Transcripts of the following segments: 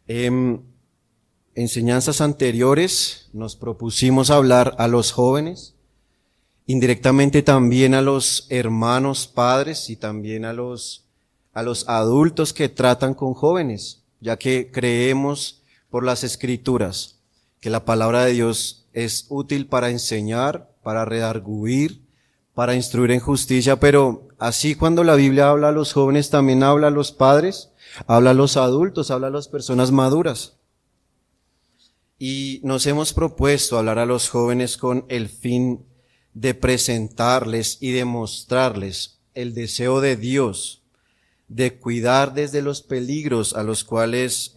En enseñanzas anteriores nos propusimos hablar a los jóvenes, indirectamente también a los hermanos padres y también a los adultos que tratan con jóvenes, ya que creemos por las Escrituras que la palabra de Dios es útil para enseñar, para redarguir, para instruir en justicia, pero así cuando la Biblia habla a los jóvenes, también habla a los padres, habla a los adultos, habla a las personas maduras. Y nos hemos propuesto hablar a los jóvenes con el fin de presentarles y de mostrarles el deseo de Dios de cuidar desde los peligros a los cuales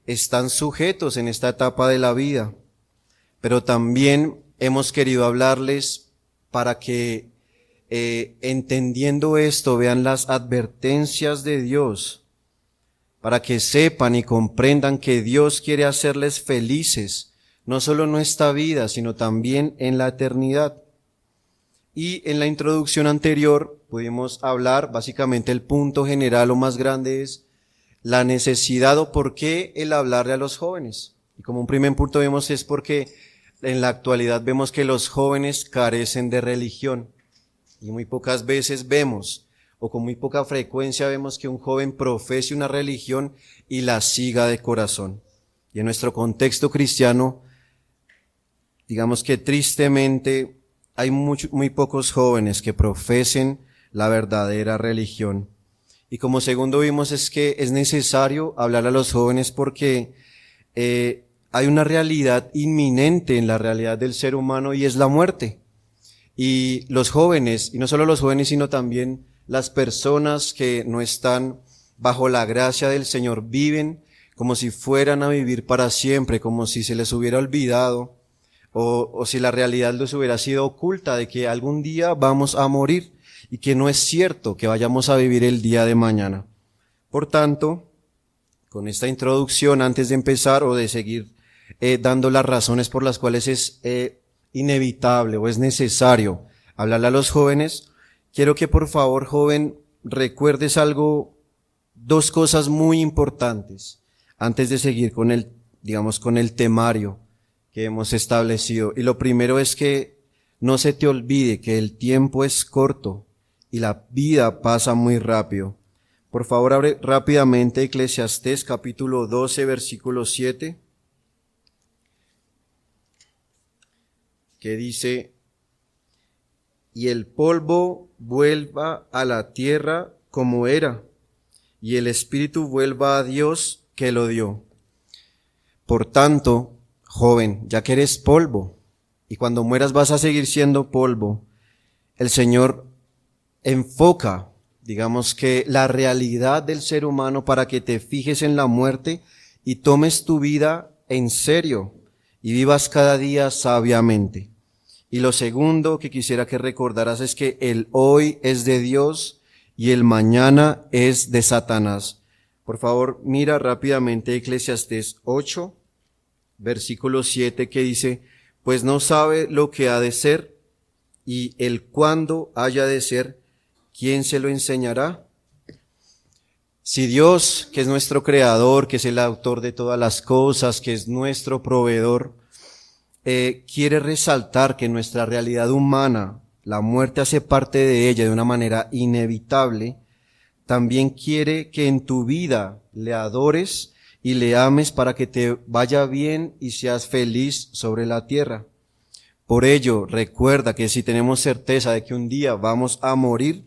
están sujetos en esta etapa de la vida. Pero también hemos querido hablarles para que entendiendo esto vean las advertencias de Dios, para que sepan y comprendan que Dios quiere hacerles felices, no solo en esta vida, sino también en la eternidad. Y en la introducción anterior pudimos hablar, básicamente el punto general o más grande es la necesidad o por qué el hablarle a los jóvenes. Y como un primer punto vemos es porque en la actualidad vemos que los jóvenes carecen de religión. Y muy pocas veces vemos, o con muy poca frecuencia vemos que un joven profese una religión y la siga de corazón. Y en nuestro contexto cristiano, digamos que tristemente hay muy pocos jóvenes que profesen la verdadera religión. Y como segundo vimos es que es necesario hablar a los jóvenes porque hay una realidad inminente en la realidad del ser humano y es la muerte. Y los jóvenes, y no solo los jóvenes, sino también las personas que no están bajo la gracia del Señor, viven como si fueran a vivir para siempre, como si se les hubiera olvidado, o si la realidad les hubiera sido oculta de que algún día vamos a morir y que no es cierto que vayamos a vivir el día de mañana. Por tanto, con esta introducción, antes de empezar o de seguir dando las razones por las cuales es inevitable o es necesario hablarle a los jóvenes, quiero que por favor, joven, recuerdes dos cosas muy importantes antes de seguir con el temario que hemos establecido. Y lo primero es que no se te olvide que el tiempo es corto y la vida pasa muy rápido. Por favor, abre rápidamente Eclesiastés capítulo 12, versículo 7, que dice: y el polvo vuelva a la tierra como era, y el espíritu vuelva a Dios que lo dio. Por tanto, joven, ya que eres polvo, y cuando mueras vas a seguir siendo polvo, el Señor enfoca, digamos que la realidad del ser humano para que te fijes en la muerte y tomes tu vida en serio y vivas cada día sabiamente. Y lo segundo que quisiera que recordaras es que el hoy es de Dios y el mañana es de Satanás. Por favor, mira rápidamente Eclesiastés 8, versículo 7, que dice: pues no sabe lo que ha de ser, y el cuándo haya de ser, ¿quién se lo enseñará? Si Dios, que es nuestro creador, que es el autor de todas las cosas, que es nuestro proveedor, quiere resaltar que nuestra realidad humana, la muerte hace parte de ella de una manera inevitable, también quiere que en tu vida le adores y le ames para que te vaya bien y seas feliz sobre la tierra. Por ello, recuerda que si tenemos certeza de que un día vamos a morir,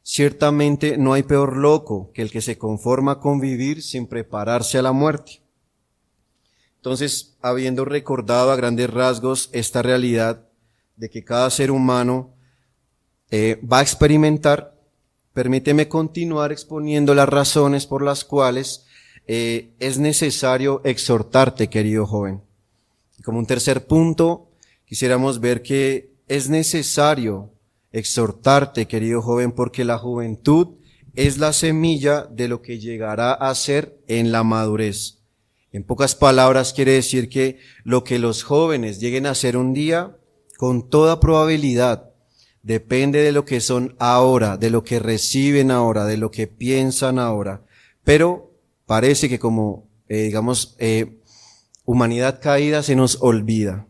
ciertamente no hay peor loco que el que se conforma con vivir sin prepararse a la muerte. Entonces, habiendo recordado a grandes rasgos esta realidad de que cada ser humano va a experimentar, permíteme continuar exponiendo las razones por las cuales es necesario exhortarte, querido joven. Y como un tercer punto, quisiéramos ver que es necesario exhortarte, querido joven, porque la juventud es la semilla de lo que llegará a ser en la madurez. En pocas palabras, quiere decir que lo que los jóvenes lleguen a ser un día, con toda probabilidad, depende de lo que son ahora, de lo que reciben ahora, de lo que piensan ahora. Pero parece que como humanidad caída se nos olvida.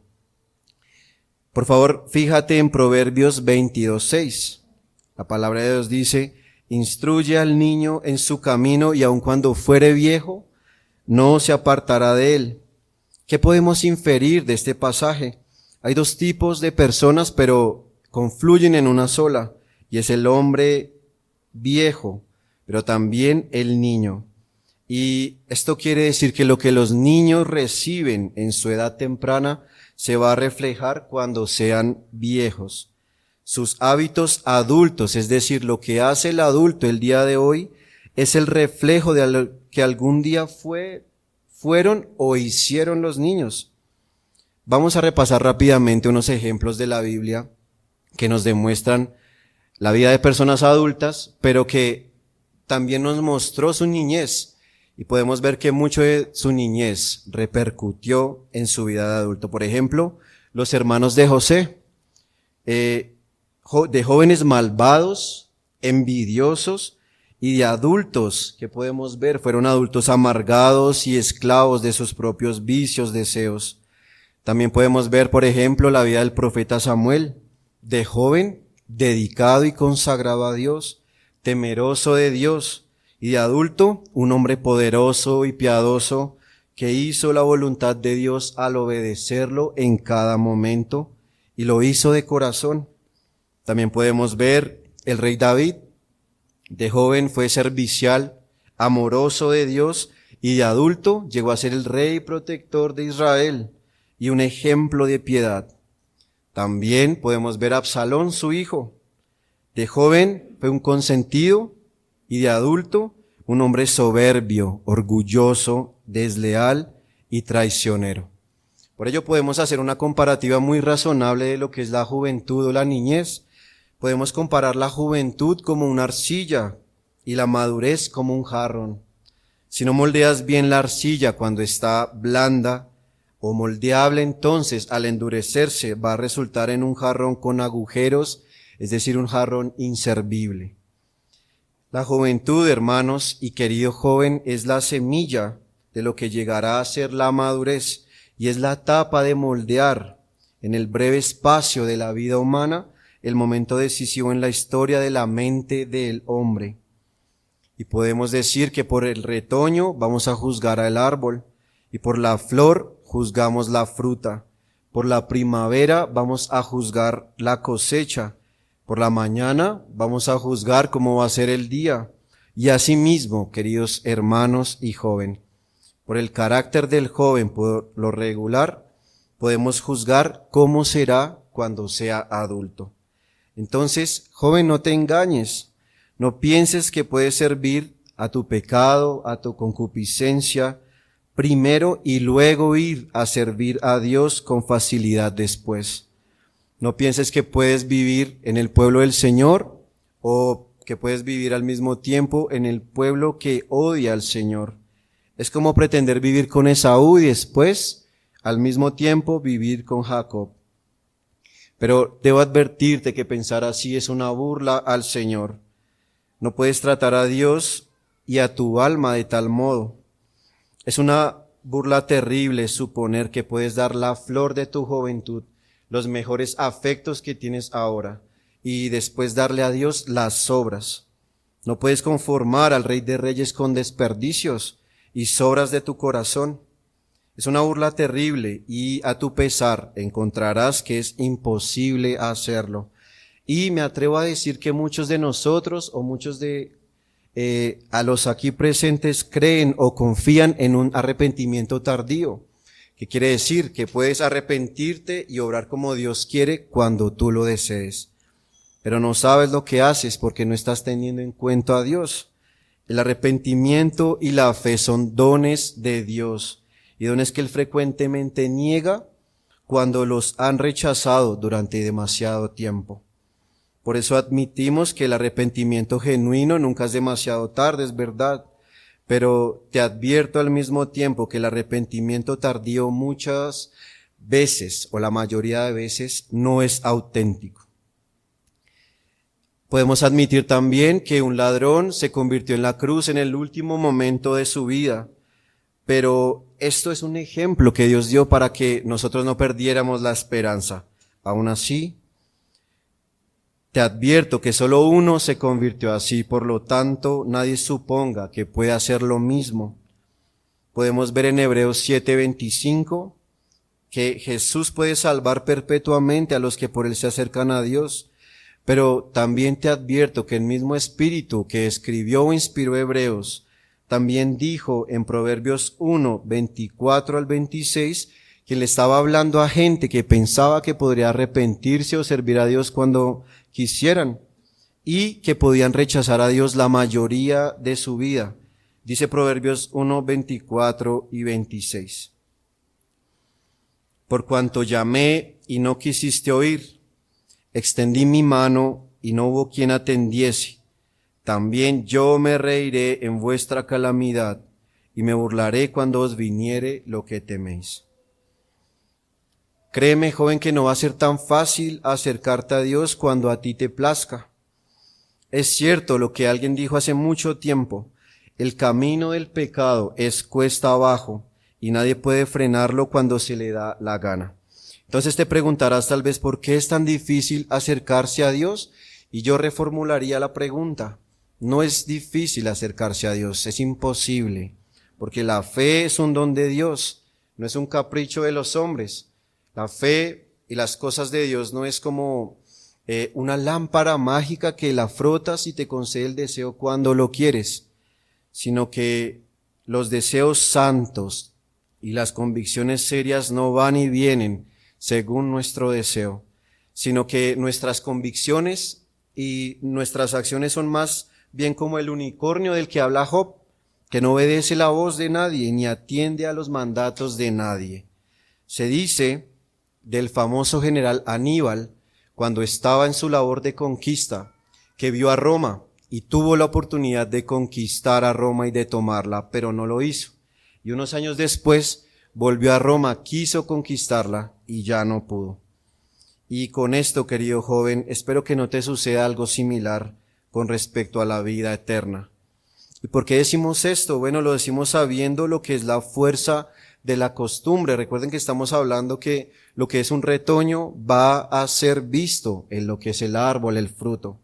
Por favor, fíjate en Proverbios 22:6. La palabra de Dios dice: instruye al niño en su camino y aun cuando fuere viejo, no se apartará de él. ¿Qué podemos inferir de este pasaje? Hay dos tipos de personas, pero confluyen en una sola, y es el hombre viejo, pero también el niño. Y esto quiere decir que lo que los niños reciben en su edad temprana se va a reflejar cuando sean viejos. Sus hábitos adultos, es decir, lo que hace el adulto el día de hoy, es el reflejo de lo que algún día fueron o hicieron los niños. Vamos a repasar rápidamente unos ejemplos de la Biblia que nos demuestran la vida de personas adultas, pero que también nos mostró su niñez. Y podemos ver que mucho de su niñez repercutió en su vida de adulto. Por ejemplo, los hermanos de José, de jóvenes malvados, envidiosos, y de adultos que podemos ver, fueron adultos amargados y esclavos de sus propios vicios, deseos. También podemos ver, por ejemplo, la vida del profeta Samuel, de joven, dedicado y consagrado a Dios, temeroso de Dios, y de adulto, un hombre poderoso y piadoso que hizo la voluntad de Dios al obedecerlo en cada momento, y lo hizo de corazón. También podemos ver el rey David, de joven fue servicial, amoroso de Dios, y de adulto llegó a ser el rey protector de Israel y un ejemplo de piedad. También podemos ver a Absalón, su hijo. De joven fue un consentido y de adulto un hombre soberbio, orgulloso, desleal y traicionero. Por ello podemos hacer una comparativa muy razonable de lo que es la juventud o la niñez. Podemos comparar la juventud como una arcilla y la madurez como un jarrón. Si no moldeas bien la arcilla cuando está blanda o moldeable, entonces al endurecerse va a resultar en un jarrón con agujeros, es decir, un jarrón inservible. La juventud, hermanos y querido joven, es la semilla de lo que llegará a ser la madurez y es la etapa de moldear en el breve espacio de la vida humana el momento decisivo en la historia de la mente del hombre. Y podemos decir que por el retoño vamos a juzgar al árbol, y por la flor juzgamos la fruta. Por la primavera vamos a juzgar la cosecha. Por la mañana vamos a juzgar cómo va a ser el día. Y asimismo, queridos hermanos y joven, por el carácter del joven, por lo regular, podemos juzgar cómo será cuando sea adulto. Entonces, joven, no te engañes, no pienses que puedes servir a tu pecado, a tu concupiscencia, primero y luego ir a servir a Dios con facilidad después. No pienses que puedes vivir en el pueblo del Señor o que puedes vivir al mismo tiempo en el pueblo que odia al Señor. Es como pretender vivir con Esaú y después, al mismo tiempo, vivir con Jacob. Pero debo advertirte que pensar así es una burla al Señor. No puedes tratar a Dios y a tu alma de tal modo. Es una burla terrible suponer que puedes dar la flor de tu juventud, los mejores afectos que tienes ahora, y después darle a Dios las obras. No puedes conformar al Rey de Reyes con desperdicios y sobras de tu corazón. Es una burla terrible y a tu pesar encontrarás que es imposible hacerlo. Y me atrevo a decir que muchos de nosotros o muchos de a los aquí presentes creen o confían en un arrepentimiento tardío. ¿Qué quiere decir? Que puedes arrepentirte y obrar como Dios quiere cuando tú lo desees. Pero no sabes lo que haces porque no estás teniendo en cuenta a Dios. El arrepentimiento y la fe son dones de Dios. Y dones que Él frecuentemente niega cuando los han rechazado durante demasiado tiempo. Por eso admitimos que el arrepentimiento genuino nunca es demasiado tarde, es verdad, pero te advierto al mismo tiempo que el arrepentimiento tardío muchas veces, o la mayoría de veces, no es auténtico. Podemos admitir también que un ladrón se convirtió en la cruz en el último momento de su vida, Pero esto es un ejemplo que Dios dio para que nosotros no perdiéramos la esperanza. Aún así, te advierto que solo uno se convirtió así, por lo tanto, nadie suponga que pueda hacer lo mismo. Podemos ver en Hebreos 7:25 que Jesús puede salvar perpetuamente a los que por él se acercan a Dios. Pero también te advierto que el mismo Espíritu que escribió o inspiró Hebreos también dijo en Proverbios 1:24-26 que le estaba hablando a gente que pensaba que podría arrepentirse o servir a Dios cuando quisieran y que podían rechazar a Dios la mayoría de su vida. Dice Proverbios 1:24-26. Por cuanto llamé y no quisiste oír, extendí mi mano y no hubo quien atendiese. También yo me reiré en vuestra calamidad y me burlaré cuando os viniere lo que teméis. Créeme, joven, que no va a ser tan fácil acercarte a Dios cuando a ti te plazca. Es cierto lo que alguien dijo hace mucho tiempo: el camino del pecado es cuesta abajo y nadie puede frenarlo cuando se le da la gana. Entonces te preguntarás tal vez por qué es tan difícil acercarse a Dios, y yo reformularía la pregunta. No es difícil acercarse a Dios, es imposible, porque la fe es un don de Dios, no es un capricho de los hombres. La fe y las cosas de Dios no es como una lámpara mágica que la frotas y te concede el deseo cuando lo quieres, sino que los deseos santos y las convicciones serias no van y vienen según nuestro deseo, sino que nuestras convicciones y nuestras acciones son más bien como el unicornio del que habla Job, que no obedece la voz de nadie ni atiende a los mandatos de nadie. Se dice del famoso general Aníbal, cuando estaba en su labor de conquista, que vio a Roma y tuvo la oportunidad de conquistar a Roma y de tomarla, pero no lo hizo. Y unos años después volvió a Roma, quiso conquistarla y ya no pudo. Y con esto, querido joven, espero que no te suceda algo similar con respecto a la vida eterna. ¿Y por qué decimos esto? Bueno, lo decimos sabiendo lo que es la fuerza de la costumbre. Recuerden que estamos hablando que lo que es un retoño va a ser visto en lo que es el árbol, el fruto.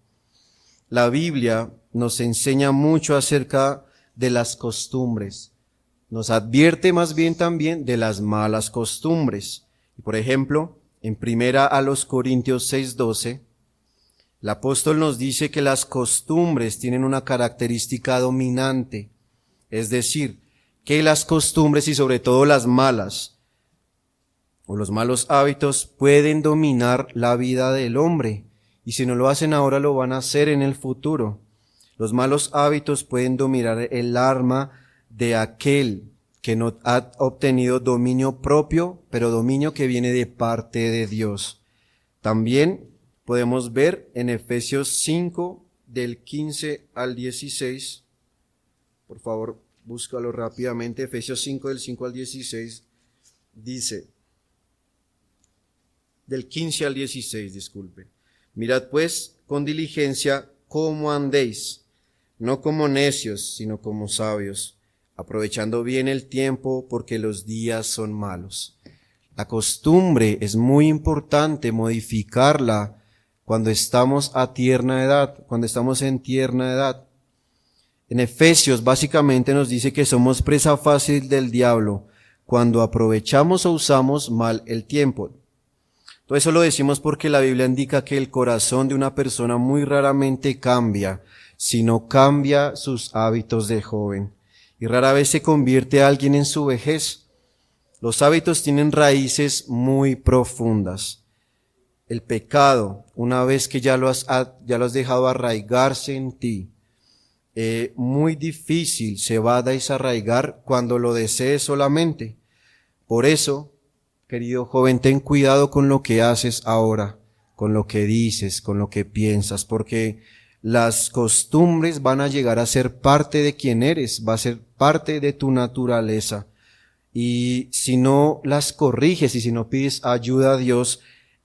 La Biblia nos enseña mucho acerca de las costumbres. Nos advierte más bien también de las malas costumbres. Y por ejemplo, en 1 Corintios 6:12, el apóstol nos dice que las costumbres tienen una característica dominante, es decir, que las costumbres y sobre todo las malas o los malos hábitos pueden dominar la vida del hombre, y si no lo hacen ahora lo van a hacer en el futuro. Los malos hábitos pueden dominar el alma de aquel que no ha obtenido dominio propio, pero dominio que viene de parte de Dios. También podemos ver en Efesios 5, del 15 al 16, por favor, búscalo rápidamente. Efesios 5, del 5 al 16, dice, del 15 al 16, disculpe. Mirad pues con diligencia cómo andéis, no como necios, sino como sabios, aprovechando bien el tiempo, porque los días son malos. La costumbre es muy importante modificarla cuando estamos a tierna edad, cuando estamos en tierna edad. En Efesios básicamente nos dice que somos presa fácil del diablo cuando aprovechamos o usamos mal el tiempo. Todo eso lo decimos porque la Biblia indica que el corazón de una persona muy raramente cambia, si no cambia sus hábitos de joven. Y rara vez se convierte a alguien en su vejez. Los hábitos tienen raíces muy profundas. El pecado, una vez que ya lo has dejado arraigarse en ti, muy difícil se va a desarraigar cuando lo desees solamente. Por eso, querido joven, ten cuidado con lo que haces ahora, con lo que dices, con lo que piensas, porque las costumbres van a llegar a ser parte de quien eres, va a ser parte de tu naturaleza. Y si no las corriges y si no pides ayuda a Dios,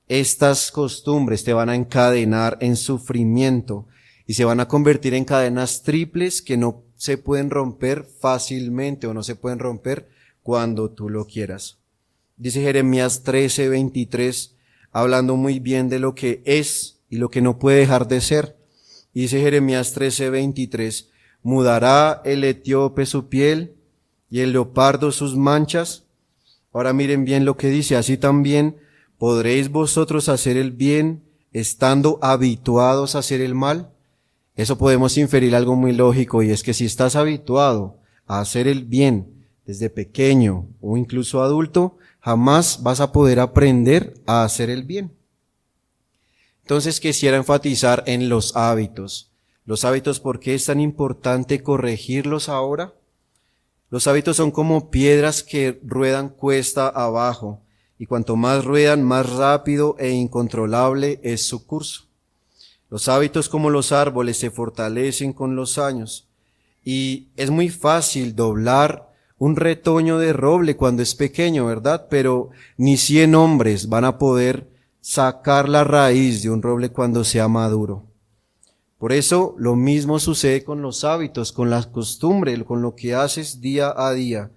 estas costumbres te van a encadenar en sufrimiento y se van a convertir en cadenas triples que no se pueden romper fácilmente o no se pueden romper cuando tú lo quieras. Dice Jeremías 13:23, hablando muy bien de lo que es y lo que no puede dejar de ser. Dice Jeremías 13:23, mudará el etíope su piel y el leopardo sus manchas. Ahora miren bien lo que dice, así también podréis vosotros hacer el bien estando habituados a hacer el mal. Eso podemos inferir algo muy lógico, y es que si estás habituado a hacer el bien desde pequeño o incluso adulto, jamás vas a poder aprender a hacer el bien. Entonces quisiera enfatizar en los hábitos. Los hábitos, ¿por qué es tan importante corregirlos ahora? Los hábitos son como piedras que ruedan cuesta abajo, y cuanto más ruedan, más rápido e incontrolable es su curso. Los hábitos, como los árboles, se fortalecen con los años, y es muy fácil doblar un retoño de roble cuando es pequeño, ¿verdad? Pero ni 100 hombres van a poder sacar la raíz de un roble cuando sea maduro. Por eso lo mismo sucede con los hábitos, con las costumbres, con lo que haces día a día.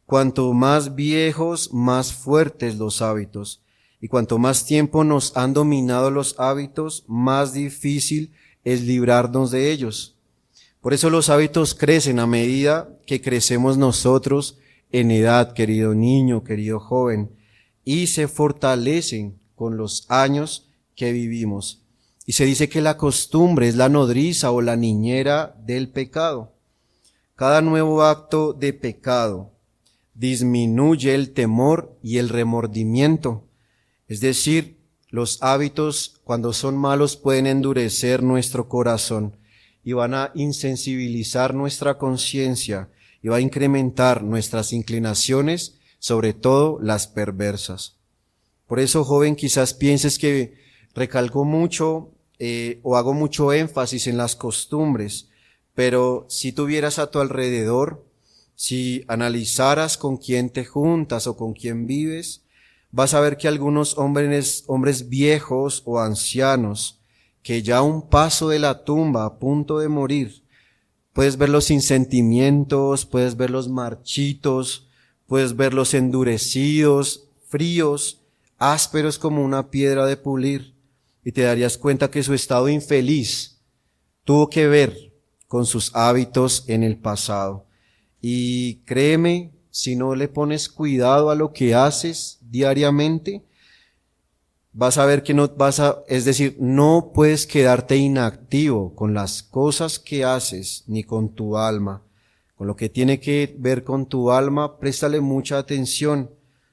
Cuanto más viejos, más fuertes los hábitos. Y cuanto más tiempo nos han dominado los hábitos, más difícil es librarnos de ellos. Por eso los hábitos crecen a medida que crecemos nosotros en edad, querido niño, querido joven, y se fortalecen con los años que vivimos. Y se dice que la costumbre es la nodriza o la niñera del pecado. Cada nuevo acto de pecado disminuye el temor y el remordimiento. Es decir, los hábitos, cuando son malos, pueden endurecer nuestro corazón y van a insensibilizar nuestra conciencia y va a incrementar nuestras inclinaciones, sobre todo las perversas. Por eso, joven, quizás pienses que recalco mucho o hago mucho énfasis en las costumbres, pero si tuvieras a tu alrededor, si analizaras con quién te juntas o con quién vives, vas a ver que algunos hombres viejos o ancianos, que ya a un paso de la tumba, a punto de morir, puedes verlos sin sentimientos, puedes verlos marchitos, puedes verlos endurecidos, fríos, ásperos como una piedra de pulir. Y te darías cuenta que su estado infeliz tuvo que ver con sus hábitos en el pasado. Y créeme, si no le pones cuidado a lo que haces diariamente, vas a ver que no puedes quedarte inactivo con las cosas que haces, ni con tu alma. Con lo que tiene que ver con tu alma, préstale mucha atención.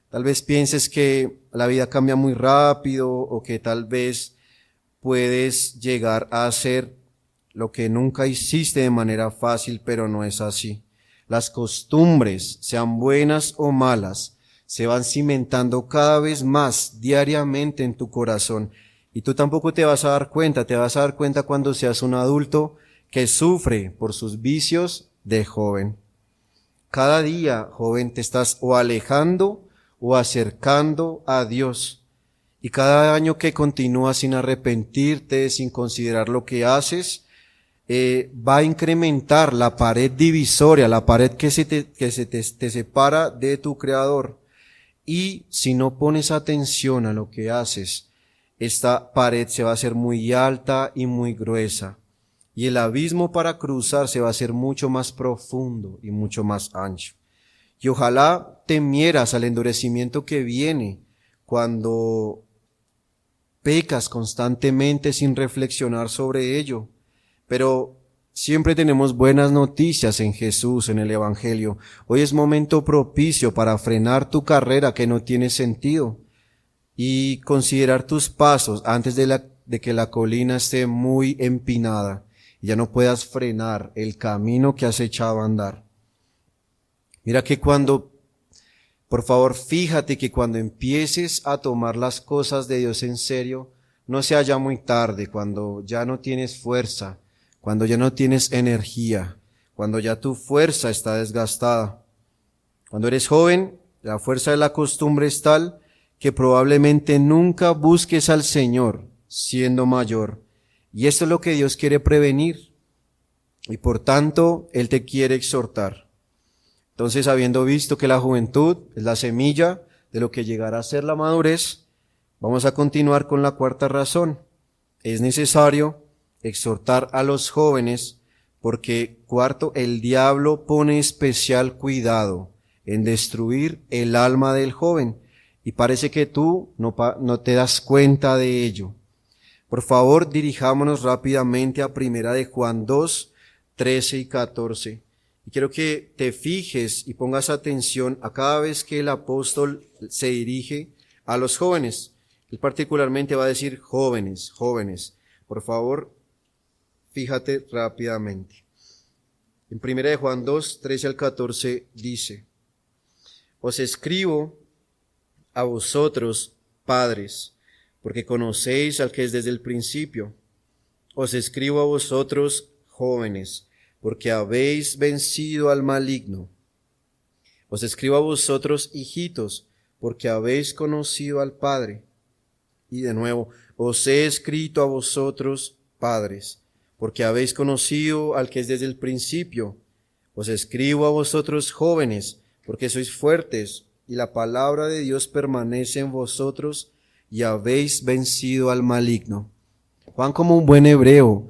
Tal vez pienses que la vida cambia muy rápido o que tal vez puedes llegar a hacer lo que nunca hiciste de manera fácil, pero no es así. Las costumbres, sean buenas o malas, se van cimentando cada vez más diariamente en tu corazón. Y tú tampoco te vas a dar cuenta cuando seas un adulto que sufre por sus vicios de joven. Cada día, joven, te estás o alejando o acercando a Dios. Y cada año que continúas sin arrepentirte, sin considerar lo que haces, va a incrementar la pared divisoria, la pared que te separa de tu Creador. Y si no pones atención a lo que haces, esta pared se va a hacer muy alta y muy gruesa. Y el abismo para cruzar se va a hacer mucho más profundo y mucho más ancho. Y ojalá temieras al endurecimiento que viene cuando pecas constantemente sin reflexionar sobre ello. Pero siempre tenemos buenas noticias en Jesús, en el Evangelio. Hoy es momento propicio para frenar tu carrera que no tiene sentido y considerar tus pasos antes de que la colina esté muy empinada y ya no puedas frenar el camino que has echado a andar. Mira que por favor, fíjate que cuando empieces a tomar las cosas de Dios en serio, no sea ya muy tarde, cuando ya no tienes fuerza, cuando ya no tienes energía, cuando ya tu fuerza está desgastada. Cuando eres joven, la fuerza de la costumbre es tal que probablemente nunca busques al Señor siendo mayor. Y esto es lo que Dios quiere prevenir, y por tanto Él te quiere exhortar. Entonces, habiendo visto que la juventud es la semilla de lo que llegará a ser la madurez, vamos a continuar con la cuarta razón. Es necesario exhortar a los jóvenes porque, cuarto, el diablo pone especial cuidado en destruir el alma del joven y parece que tú no te das cuenta de ello. Por favor, dirijámonos rápidamente a Primera de Juan 2, 13 y 14. Y quiero que te fijes y pongas atención a cada vez que el apóstol se dirige a los jóvenes. Él particularmente va a decir jóvenes, jóvenes. Por favor, fíjate rápidamente. En 1 de Juan 2, 13 al 14 dice: Os escribo a vosotros, padres, porque conocéis al que es desde el principio. Os escribo a vosotros, jóvenes, porque habéis vencido al maligno. Os escribo a vosotros, hijitos, porque habéis conocido al Padre. Y de nuevo, os he escrito a vosotros, padres, porque habéis conocido al que es desde el principio. Os escribo a vosotros, jóvenes, porque sois fuertes, y la palabra de Dios permanece en vosotros, y habéis vencido al maligno. Juan, como un buen hebreo,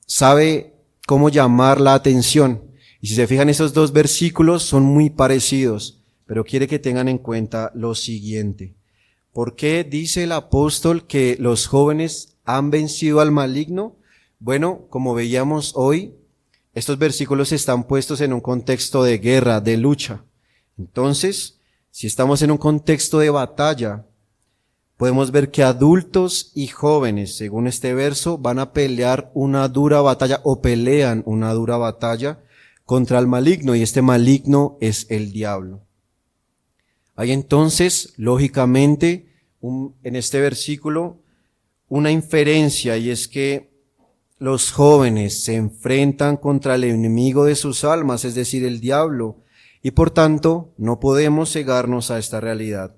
sabe cómo llamar la atención. Y si se fijan, esos dos versículos son muy parecidos, pero quiere que tengan en cuenta lo siguiente. ¿Por qué dice el apóstol que los jóvenes han vencido al maligno? Bueno, como veíamos hoy, estos versículos están puestos en un contexto de guerra, de lucha. Entonces, si estamos en un contexto de batalla, podemos ver que adultos y jóvenes, según este verso, van a pelear una dura batalla o pelean una dura batalla contra el maligno, y este maligno es el diablo. Hay entonces, lógicamente, en este versículo, una inferencia, y es que los jóvenes se enfrentan contra el enemigo de sus almas, es decir, el diablo, y por tanto no podemos cegarnos a esta realidad.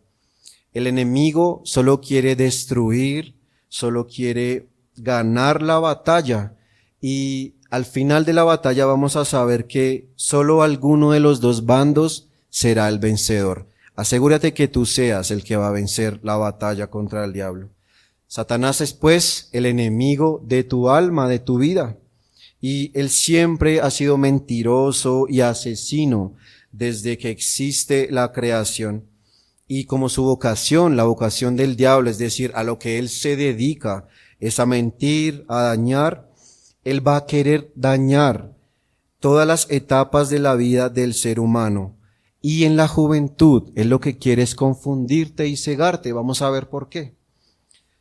El enemigo solo quiere destruir, solo quiere ganar la batalla, y al final de la batalla vamos a saber que solo alguno de los dos bandos será el vencedor. Asegúrate que tú seas el que va a vencer la batalla contra el diablo. Satanás es pues el enemigo de tu alma, de tu vida, y él siempre ha sido mentiroso y asesino desde que existe la creación. Y como su vocación, la vocación del diablo, es decir, a lo que él se dedica, es a mentir, a dañar, él va a querer dañar todas las etapas de la vida del ser humano. Y en la juventud, él lo que quiere es confundirte y cegarte. Vamos a ver por qué.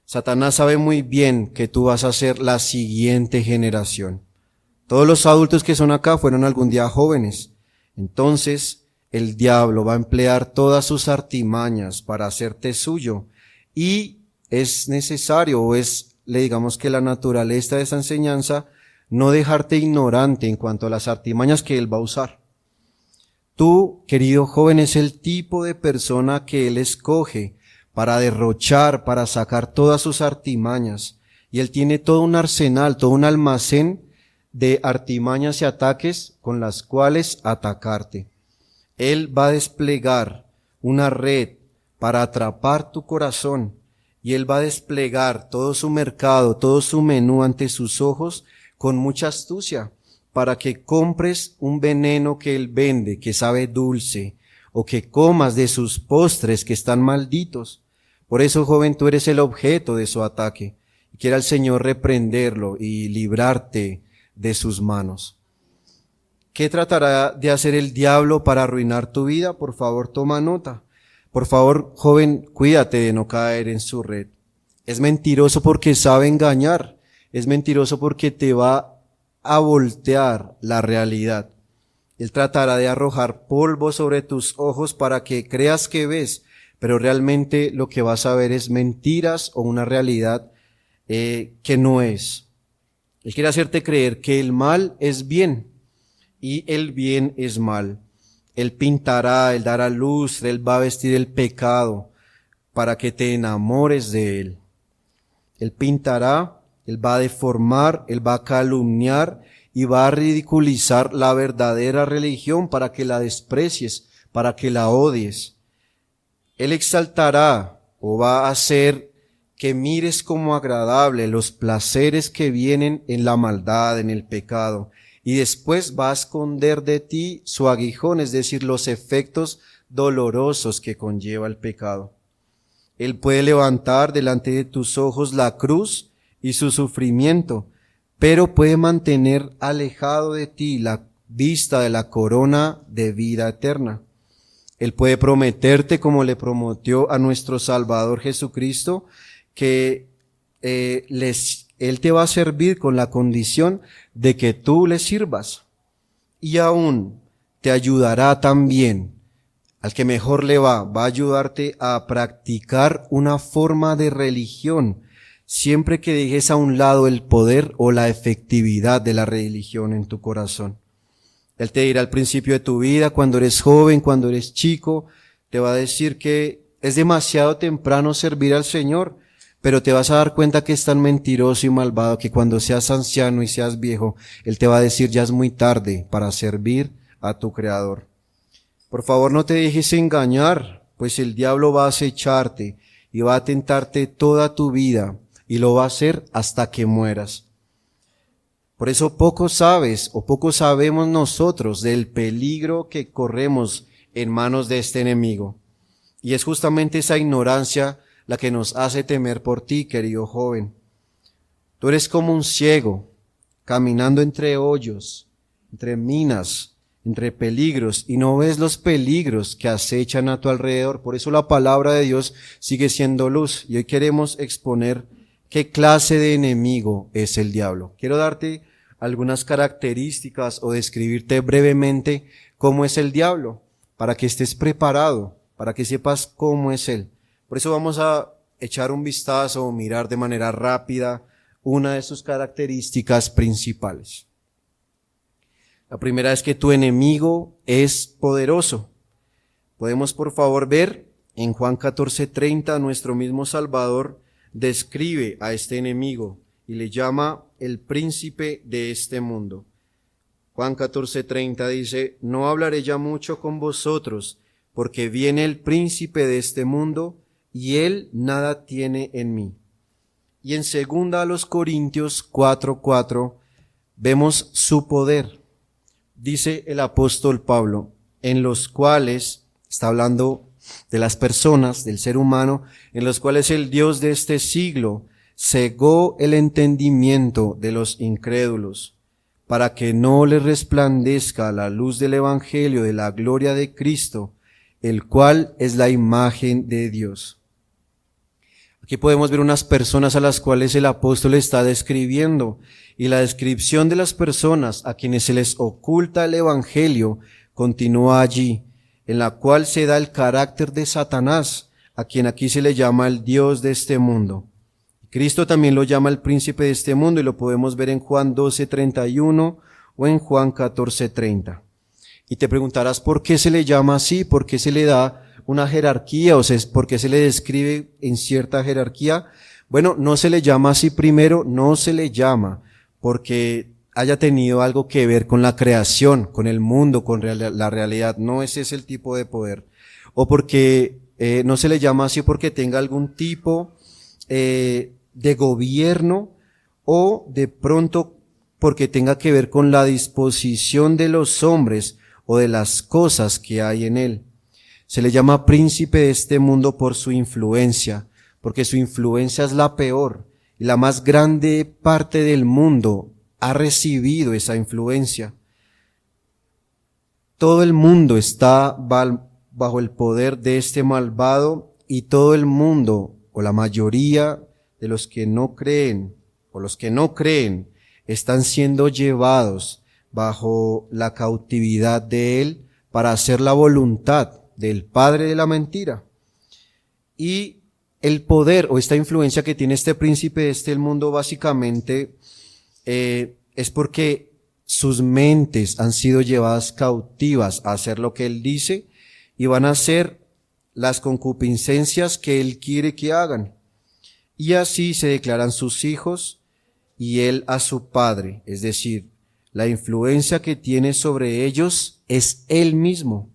Satanás sabe muy bien que tú vas a ser la siguiente generación. Todos los adultos que son acá fueron algún día jóvenes. Entonces, el diablo va a emplear todas sus artimañas para hacerte suyo, y es necesario, o le digamos que la naturaleza de esa enseñanza, no dejarte ignorante en cuanto a las artimañas que él va a usar. Tú, querido joven, es el tipo de persona que él escoge para derrochar, para sacar todas sus artimañas, y él tiene todo un arsenal, todo un almacén de artimañas y ataques con las cuales atacarte. Él va a desplegar una red para atrapar tu corazón, y él va a desplegar todo su mercado, todo su menú ante sus ojos con mucha astucia para que compres un veneno que él vende, que sabe dulce, o que comas de sus postres que están malditos. Por eso, joven, tú eres el objeto de su ataque. Quiera el Señor reprenderlo y librarte de sus manos. ¿Qué tratará de hacer el diablo para arruinar tu vida? Por favor, toma nota. Por favor, joven, cuídate de no caer en su red. Es mentiroso porque sabe engañar. Es mentiroso porque te va a voltear la realidad. Él tratará de arrojar polvo sobre tus ojos para que creas que ves, pero realmente lo que vas a ver es mentiras o una realidad que no es. Él quiere hacerte creer que el mal es bien y el bien es mal. Él pintará, él dará luz, él va a vestir el pecado para que te enamores de él. Él pintará, él va a deformar, él va a calumniar y va a ridiculizar la verdadera religión para que la desprecies, para que la odies. Él exaltará o va a hacer que mires como agradable los placeres que vienen en la maldad, en el pecado, y después va a esconder de ti su aguijón, es decir, los efectos dolorosos que conlleva el pecado. Él puede levantar delante de tus ojos la cruz y su sufrimiento, pero puede mantener alejado de ti la vista de la corona de vida eterna. Él puede prometerte, como le prometió a nuestro Salvador Jesucristo, que Él te va a servir con la condición de que tú le sirvas. Y aún te ayudará también, al que mejor le va a ayudarte a practicar una forma de religión, siempre que dejes a un lado el poder o la efectividad de la religión en tu corazón. Él te dirá al principio de tu vida, cuando eres joven, cuando eres chico, te va a decir que es demasiado temprano servir al Señor, pero te vas a dar cuenta que es tan mentiroso y malvado que cuando seas anciano y seas viejo, Él te va a decir ya es muy tarde para servir a tu Creador. Por favor, no te dejes engañar, pues el diablo va a acecharte y va a tentarte toda tu vida, y lo va a hacer hasta que mueras. Por eso poco sabes o poco sabemos nosotros del peligro que corremos en manos de este enemigo. Y es justamente esa ignorancia la que nos hace temer por ti, querido joven. Tú eres como un ciego, caminando entre hoyos, entre minas, entre peligros, y no ves los peligros que acechan a tu alrededor. Por eso la palabra de Dios sigue siendo luz. Y hoy queremos exponer qué clase de enemigo es el diablo. Quiero darte algunas características o describirte brevemente cómo es el diablo, para que estés preparado, para que sepas cómo es él. Por eso vamos a echar un vistazo o mirar de manera rápida una de sus características principales. La primera es que tu enemigo es poderoso. Podemos por favor ver en Juan 14:30, nuestro mismo Salvador describe a este enemigo y le llama el príncipe de este mundo. Juan 14:30 dice, no hablaré ya mucho con vosotros, porque viene el príncipe de este mundo, y él nada tiene en mí. Y en 2 Corintios 4:4 vemos su poder. Dice el apóstol Pablo, en los cuales, está hablando de las personas, del ser humano, en los cuales el Dios de este siglo cegó el entendimiento de los incrédulos, para que no les resplandezca la luz del evangelio de la gloria de Cristo, el cual es la imagen de Dios. Aquí podemos ver unas personas a las cuales el apóstol está describiendo, y la descripción de las personas a quienes se les oculta el evangelio continúa allí, en la cual se da el carácter de Satanás, a quien aquí se le llama el Dios de este mundo. Cristo también lo llama el príncipe de este mundo, y lo podemos ver en Juan 12:31 o en Juan 14:30. Y te preguntarás por qué se le llama así, por qué se le da una jerarquía, o sea, por qué se le describe en cierta jerarquía. Bueno, no se le llama así primero, no se le llama porque haya tenido algo que ver con la creación, con el mundo, con la realidad. No ese es el tipo de poder. O porque no se le llama así porque tenga algún tipo de gobierno, o de pronto porque tenga que ver con la disposición de los hombres o de las cosas que hay en él. Se le llama príncipe de este mundo por su influencia, porque su influencia es la peor, y la más grande parte del mundo ha recibido esa influencia. Todo el mundo está bajo el poder de este malvado, y todo el mundo, o la mayoría de los que no creen, o los que no creen, están siendo llevados bajo la cautividad de él para hacer la voluntad del padre de la mentira. Y el poder o esta influencia que tiene este príncipe de este mundo básicamente es porque sus mentes han sido llevadas cautivas a hacer lo que él dice, y van a hacer las concupiscencias que él quiere que hagan. Y así se declaran sus hijos y él a su padre, es decir, la influencia que tiene sobre ellos es él mismo.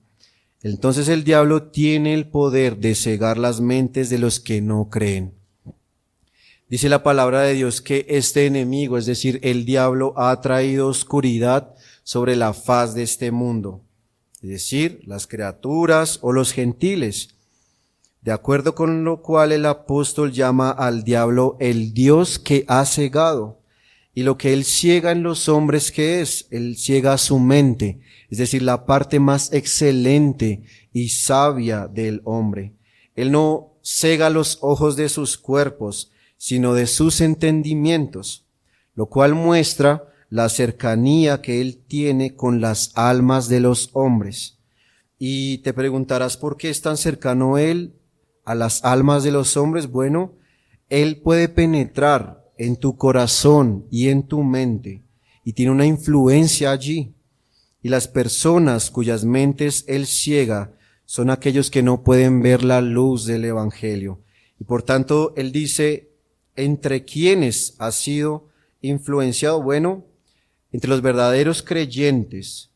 Entonces el diablo tiene el poder de cegar las mentes de los que no creen. Dice la palabra de Dios que este enemigo, es decir, el diablo, ha traído oscuridad sobre la faz de este mundo, es decir, las criaturas o los gentiles, de acuerdo con lo cual el apóstol llama al diablo el Dios que ha cegado, y lo que él ciega en los hombres, ¿qué es? Él ciega su mente, es decir, la parte más excelente y sabia del hombre. Él no cega los ojos de sus cuerpos, sino de sus entendimientos, lo cual muestra la cercanía que él tiene con las almas de los hombres. Y te preguntarás por qué es tan cercano él a las almas de los hombres. Bueno, él puede penetrar en tu corazón y en tu mente, y tiene una influencia allí. Y las personas cuyas mentes él ciega son aquellos que no pueden ver la luz del evangelio. Y por tanto, él dice, ¿entre quiénes ha sido influenciado? Bueno, entre los verdaderos creyentes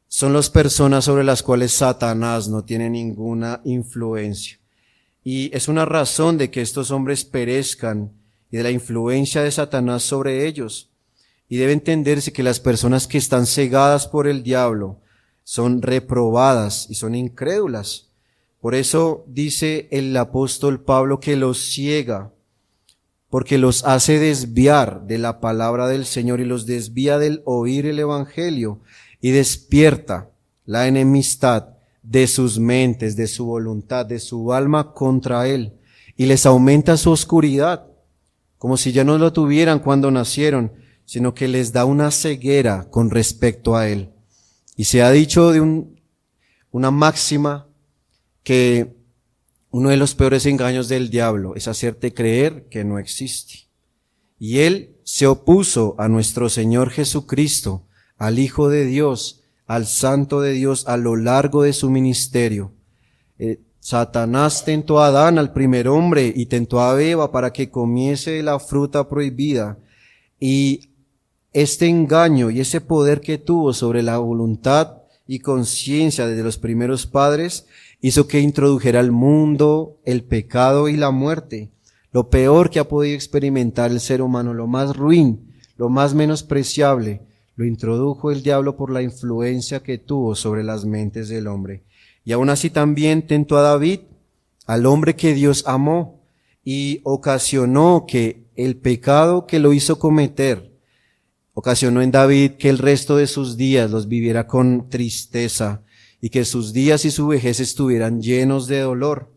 son las personas sobre las cuales Satanás no tiene ninguna influencia. Y es una razón de que estos hombres perezcan y de la influencia de Satanás sobre ellos. Y debe entenderse que las personas que están cegadas por el diablo son reprobadas y son incrédulas. Por eso dice el apóstol Pablo que los ciega, porque los hace desviar de la palabra del Señor y los desvía del oír el evangelio y despierta la enemistad de sus mentes, de su voluntad, de su alma contra él, y les aumenta su oscuridad, como si ya no lo tuvieran cuando nacieron, sino que les da una ceguera con respecto a él. Y se ha dicho de una máxima que uno de los peores engaños del diablo es hacerte creer que no existe. Y él se opuso a nuestro Señor Jesucristo, al Hijo de Dios, al Santo de Dios, a lo largo de su ministerio. Satanás tentó a Adán, al primer hombre, y tentó a Eva para que comiese de la fruta prohibida. Y este engaño y ese poder que tuvo sobre la voluntad y conciencia de los primeros padres hizo que introdujera al mundo el pecado y la muerte, lo peor que ha podido experimentar el ser humano, lo más ruin, lo más menospreciable, lo introdujo el diablo por la influencia que tuvo sobre las mentes del hombre. Y aún así también tentó a David, al hombre que Dios amó, y ocasionó que el pecado que lo hizo cometer, ocasionó en David que el resto de sus días los viviera con tristeza, y que sus días y su vejez estuvieran llenos de dolor.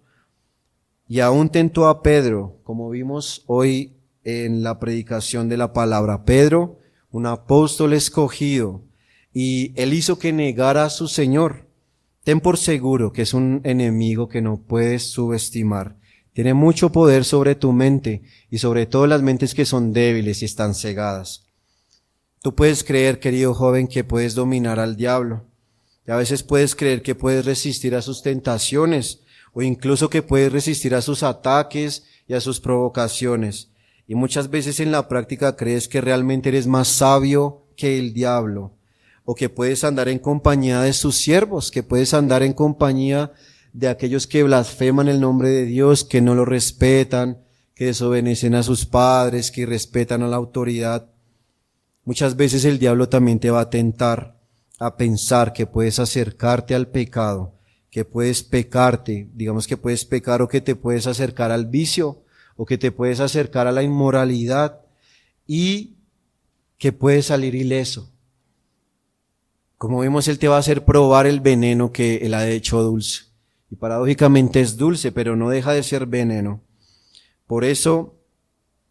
Y aún tentó a Pedro, como vimos hoy en la predicación de la palabra. Pedro, un apóstol escogido, y él hizo que negara a su Señor. Ten por seguro que es un enemigo que no puedes subestimar. Tiene mucho poder sobre tu mente y sobre todo las mentes que son débiles y están cegadas. Tú puedes creer, querido joven, que puedes dominar al diablo. Y a veces puedes creer que puedes resistir a sus tentaciones o incluso que puedes resistir a sus ataques y a sus provocaciones. Y muchas veces en la práctica crees que realmente eres más sabio que el diablo, o que puedes andar en compañía de sus siervos, que puedes andar en compañía de aquellos que blasfeman el nombre de Dios, que no lo respetan, que desobedecen a sus padres, que irrespetan a la autoridad. Muchas veces el diablo también te va a tentar a pensar que puedes acercarte al pecado, que puedes pecarte, digamos que puedes pecar o que te puedes acercar al vicio o que te puedes acercar a la inmoralidad y que puedes salir ileso. Como vimos, él te va a hacer probar el veneno que él ha hecho dulce. Y paradójicamente es dulce, pero no deja de ser veneno. Por eso,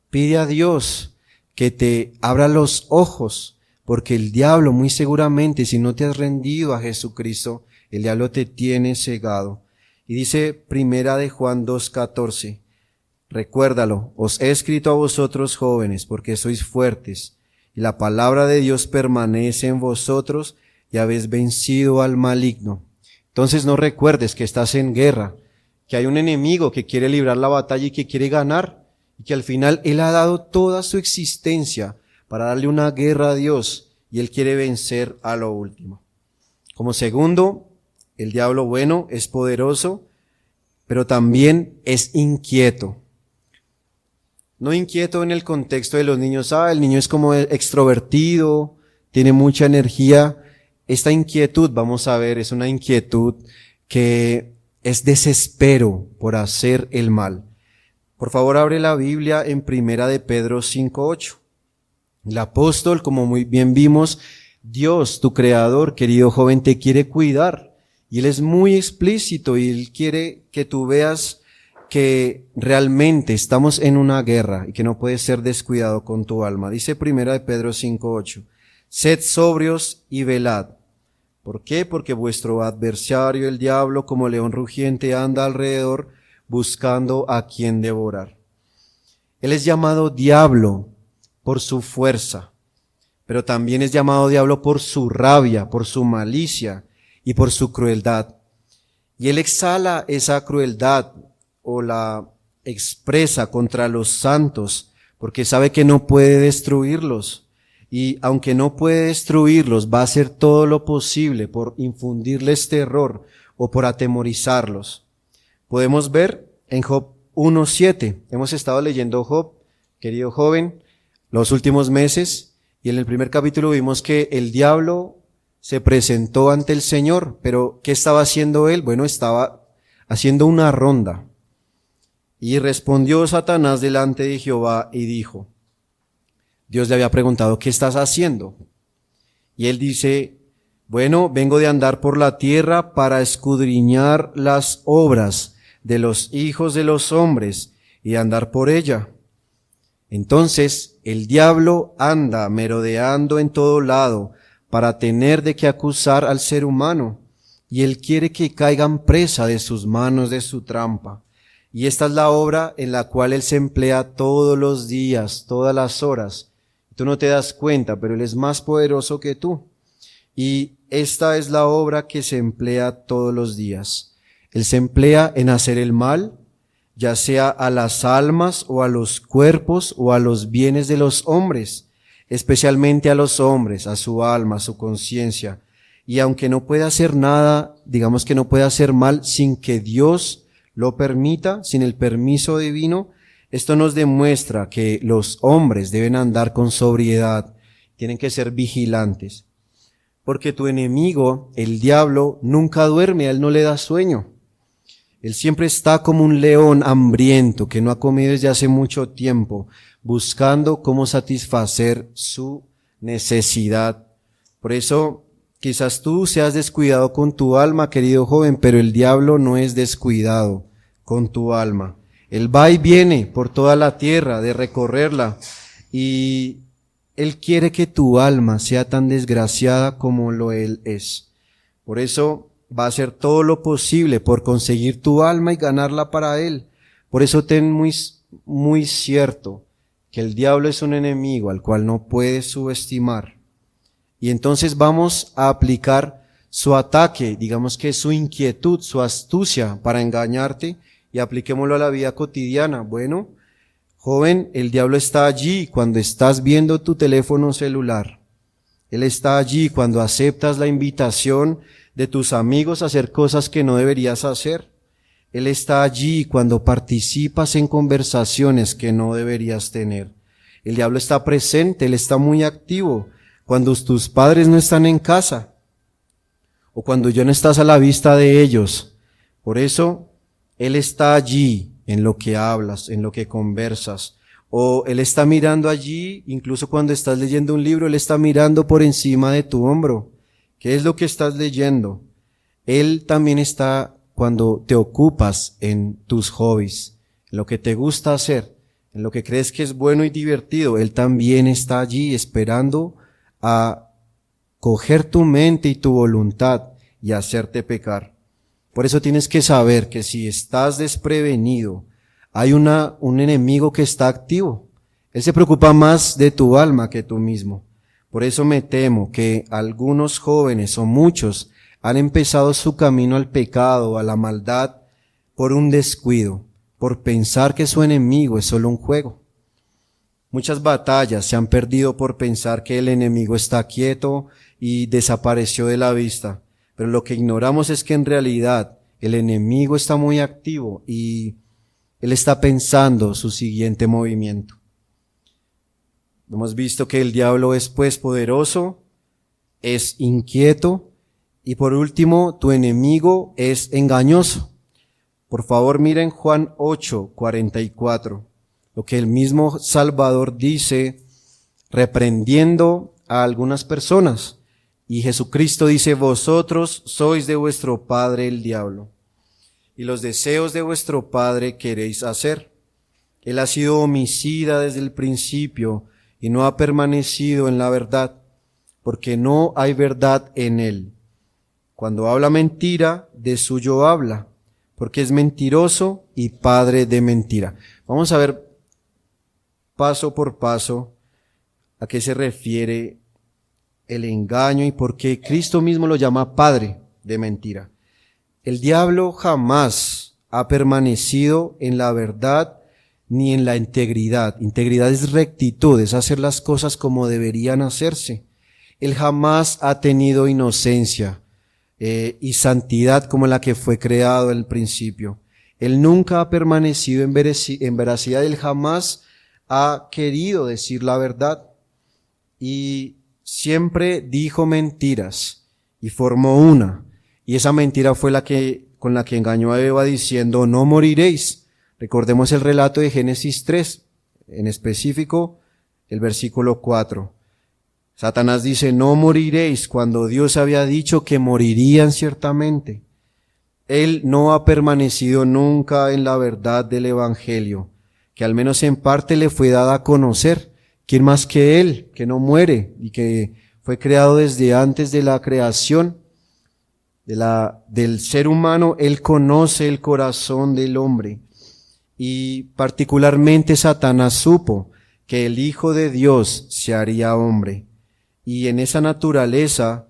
pide a Dios que te abra los ojos, porque el diablo muy seguramente, si no te has rendido a Jesucristo, el diablo te tiene cegado. Y dice Primera de Juan 2:14, recuérdalo, os he escrito a vosotros jóvenes, porque sois fuertes, y la palabra de Dios permanece en vosotros, y habéis vencido al maligno. Entonces no recuerdes que estás en guerra, que hay un enemigo que quiere librar la batalla y que quiere ganar, y que al final él ha dado toda su existencia para darle una guerra a Dios, y él quiere vencer a lo último. Como segundo, el diablo, bueno, es poderoso, pero también es inquieto. No inquieto en el contexto de los niños, el niño es como extrovertido, tiene mucha energía. Esta inquietud, vamos a ver, es una inquietud que es desespero por hacer el mal. Por favor, abre la Biblia en Primera de Pedro 5:8. El apóstol, como muy bien vimos, Dios, tu creador, querido joven, te quiere cuidar. Y él es muy explícito y él quiere que tú veas que realmente estamos en una guerra y que no puedes ser descuidado con tu alma. Dice Primera de Pedro 5:8, sed sobrios y velad. ¿Por qué? Porque vuestro adversario, el diablo, como león rugiente, anda alrededor buscando a quien devorar. Él es llamado diablo por su fuerza, pero también es llamado diablo por su rabia, por su malicia y por su crueldad. Y él exhala esa crueldad o la expresa contra los santos, porque sabe que no puede destruirlos. Y aunque no puede destruirlos, va a hacer todo lo posible por infundirles terror o por atemorizarlos. Podemos ver en Job 1:7. Hemos estado leyendo Job, querido joven, los últimos meses, y en el primer capítulo vimos que el diablo se presentó ante el Señor, pero ¿qué estaba haciendo él? Bueno, estaba haciendo una ronda. Y respondió Satanás delante de Jehová y dijo, Dios le había preguntado, ¿qué estás haciendo? Y él dice, bueno, vengo de andar por la tierra para escudriñar las obras de los hijos de los hombres y de andar por ella. Entonces el diablo anda merodeando en todo lado para tener de qué acusar al ser humano, y él quiere que caigan presa de sus manos, de su trampa. Y esta es la obra en la cual él se emplea todos los días, todas las horas. Tú no te das cuenta, pero él es más poderoso que tú. Y esta es la obra que se emplea todos los días. Él se emplea en hacer el mal, ya sea a las almas o a los cuerpos o a los bienes de los hombres, especialmente a los hombres, a su alma, a su conciencia. Y aunque no puede hacer nada, digamos que no puede hacer mal sin que Dios lo permita, sin el permiso divino, esto nos demuestra que los hombres deben andar con sobriedad, tienen que ser vigilantes. Porque tu enemigo, el diablo, nunca duerme, a él no le da sueño. Él siempre está como un león hambriento que no ha comido desde hace mucho tiempo, buscando cómo satisfacer su necesidad. Por eso, quizás tú seas descuidado con tu alma, querido joven, pero el diablo no es descuidado con tu alma. Él va y viene por toda la tierra de recorrerla y él quiere que tu alma sea tan desgraciada como lo él es. Por eso va a hacer todo lo posible por conseguir tu alma y ganarla para él. Por eso ten muy cierto que el diablo es un enemigo al cual no puedes subestimar. Y entonces vamos a aplicar su ataque, digamos que su inquietud, su astucia para engañarte, y apliquémoslo a la vida cotidiana. Bueno, joven, el diablo está allí cuando estás viendo tu teléfono celular. Él está allí cuando aceptas la invitación de tus amigos a hacer cosas que no deberías hacer. Él está allí cuando participas en conversaciones que no deberías tener. El diablo está presente, él está muy activo cuando tus padres no están en casa o cuando ya no estás a la vista de ellos. Por eso, él está allí en lo que hablas, en lo que conversas, o él está mirando allí, incluso cuando estás leyendo un libro, él está mirando por encima de tu hombro. ¿Qué es lo que estás leyendo? Él también está cuando te ocupas en tus hobbies, en lo que te gusta hacer, en lo que crees que es bueno y divertido. Él también está allí esperando a coger tu mente y tu voluntad y hacerte pecar. Por eso tienes que saber que si estás desprevenido, hay un enemigo que está activo. Él se preocupa más de tu alma que tú mismo. Por eso me temo que algunos jóvenes o muchos han empezado su camino al pecado, a la maldad, por un descuido, por pensar que su enemigo es solo un juego. Muchas batallas se han perdido por pensar que el enemigo está quieto y desapareció de la vista, pero lo que ignoramos es que en realidad el enemigo está muy activo y él está pensando su siguiente movimiento. Hemos visto que el diablo es pues poderoso, es inquieto y por último tu enemigo es engañoso. Por favor miren Juan 8:44, lo que el mismo Salvador dice reprendiendo a algunas personas. Y Jesucristo dice, vosotros sois de vuestro padre el diablo, y los deseos de vuestro padre queréis hacer. Él ha sido homicida desde el principio y no ha permanecido en la verdad, porque no hay verdad en él. Cuando habla mentira, de suyo habla, porque es mentiroso y padre de mentira. Vamos a ver paso por paso a qué se refiere el engaño y por qué Cristo mismo lo llama padre de mentira. El diablo jamás ha permanecido en la verdad ni en la integridad. Integridad es rectitud, es hacer las cosas como deberían hacerse. Él jamás ha tenido inocencia y santidad como la que fue creado en el principio. Él nunca ha permanecido en veracidad, él jamás ha querido decir la verdad y siempre dijo mentiras y formó una. Y esa mentira fue con la que engañó a Eva diciendo, no moriréis. Recordemos el relato de Génesis 3, en específico el versículo 4. Satanás dice, no moriréis, cuando Dios había dicho que morirían ciertamente. Él no ha permanecido nunca en la verdad del Evangelio, que al menos en parte le fue dada a conocer. ¿Quién más que Él, que no muere y que fue creado desde antes de la creación del ser humano? Él conoce el corazón del hombre y particularmente Satanás supo que el Hijo de Dios se haría hombre y en esa naturaleza